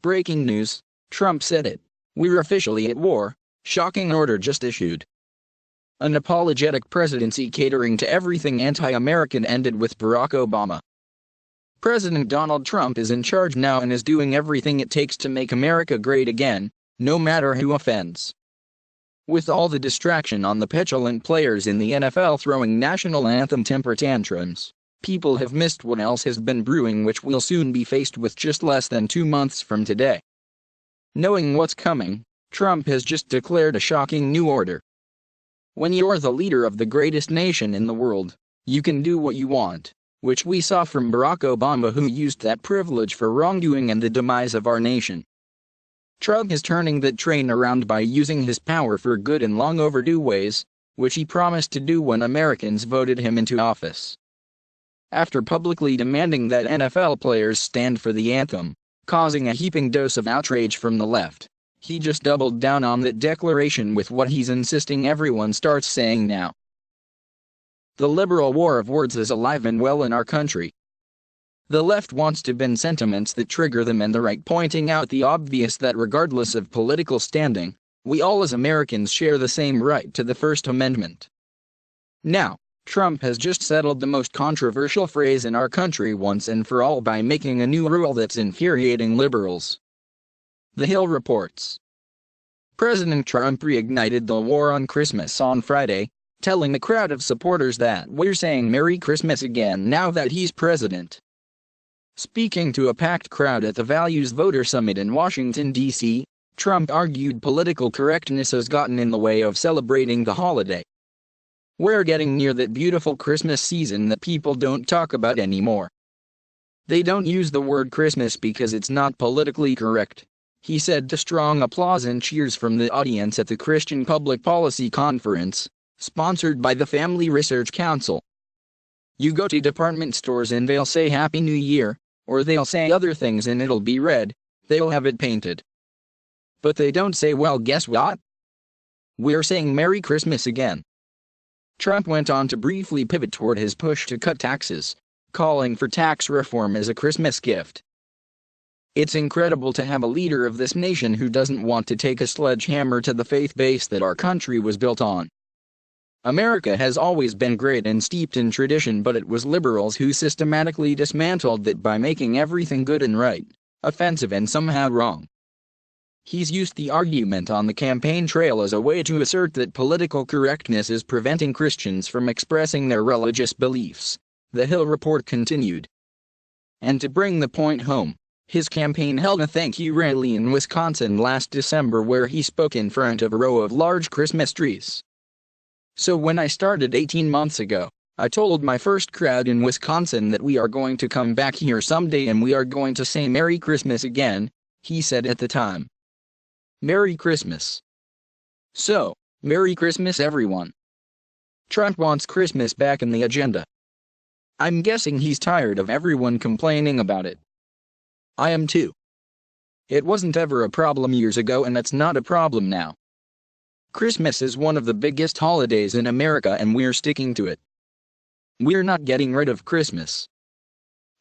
Breaking news, Trump said it. We're officially at war. Shocking order just issued. An apologetic presidency catering to everything anti-American ended with Barack Obama. President Donald Trump is in charge now and is doing everything it takes to make America great again, no matter who offends. With all the distraction on the petulant players in the NFL throwing national anthem temper tantrums, people have missed what else has been brewing, which we'll soon be faced with just less than 2 months from today. Knowing what's coming, Trump has just declared a shocking new order. When you're the leader of the greatest nation in the world, you can do what you want, which we saw from Barack Obama, who used that privilege for wrongdoing and the demise of our nation. Trump is turning that train around by using his power for good in long overdue ways, which he promised to do when Americans voted him into office. After publicly demanding that NFL players stand for the anthem, causing a heaping dose of outrage from the left, he just doubled down on that declaration with what he's insisting everyone starts saying now. The liberal war of words is alive and well in our country. The left wants to bend sentiments that trigger them, and the right pointing out the obvious that regardless of political standing, we all as Americans share the same right to the First Amendment. Now, Trump has just settled the most controversial phrase in our country once and for all by making a new rule that's infuriating liberals. The Hill reports. President Trump reignited the war on Christmas on Friday, telling a crowd of supporters that we're saying Merry Christmas again now that he's president. Speaking to a packed crowd at the Values Voter Summit in Washington, D.C., Trump argued political correctness has gotten in the way of celebrating the holiday. We're getting near that beautiful Christmas season that people don't talk about anymore. They don't use the word Christmas because it's not politically correct, he said to strong applause and cheers from the audience at the Christian Public Policy Conference, sponsored by the Family Research Council. You go to department stores and they'll say Happy New Year, or they'll say other things and it'll be red, they'll have it painted. But they don't say, well, guess what? We're saying Merry Christmas again. Trump went on to briefly pivot toward his push to cut taxes, calling for tax reform as a Christmas gift. It's incredible to have a leader of this nation who doesn't want to take a sledgehammer to the faith base that our country was built on. America has always been great and steeped in tradition, but it was liberals who systematically dismantled that by making everything good and right, offensive and somehow wrong. He's used the argument on the campaign trail as a way to assert that political correctness is preventing Christians from expressing their religious beliefs, the Hill report continued. And to bring the point home, his campaign held a thank you rally in Wisconsin last December where he spoke in front of a row of large Christmas trees. So when I started 18 months ago, I told my first crowd in Wisconsin that we are going to come back here someday and we are going to say Merry Christmas again, he said at the time. Merry Christmas. So, Merry Christmas everyone. Trump wants Christmas back in the agenda. I'm guessing he's tired of everyone complaining about it. I am too. It wasn't ever a problem years ago and it's not a problem now. Christmas is one of the biggest holidays in America and we're sticking to it. We're not getting rid of Christmas.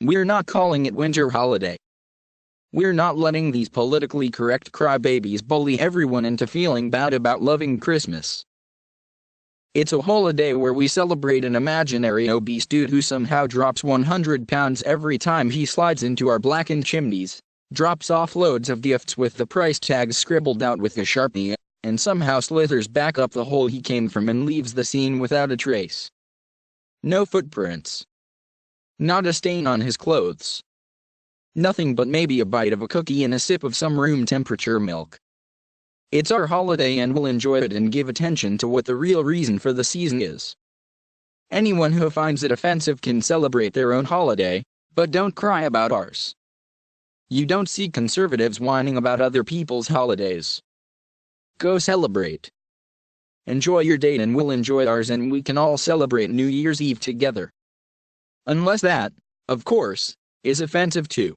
We're not calling it winter holiday. We're not letting these politically correct crybabies bully everyone into feeling bad about loving Christmas. It's a holiday where we celebrate an imaginary obese dude who somehow drops 100 pounds every time he slides into our blackened chimneys, drops off loads of gifts with the price tags scribbled out with a Sharpie, and somehow slithers back up the hole he came from and leaves the scene without a trace. No footprints. Not a stain on his clothes. Nothing but maybe a bite of a cookie and a sip of some room temperature milk. It's our holiday and we'll enjoy it and give attention to what the real reason for the season is. Anyone who finds it offensive can celebrate their own holiday, but don't cry about ours. You don't see conservatives whining about other people's holidays. Go celebrate. Enjoy your date and we'll enjoy ours and we can all celebrate New Year's Eve together. Unless that, of course, is offensive too.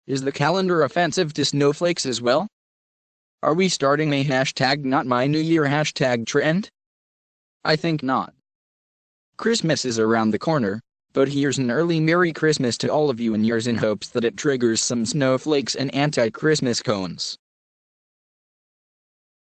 Is the calendar offensive to snowflakes as well? Are we starting a #NotMyNewYear trend? I think not. Christmas is around the corner, But here's an early Merry Christmas to all of you and yours in hopes that it triggers some snowflakes and anti-Christmas cones.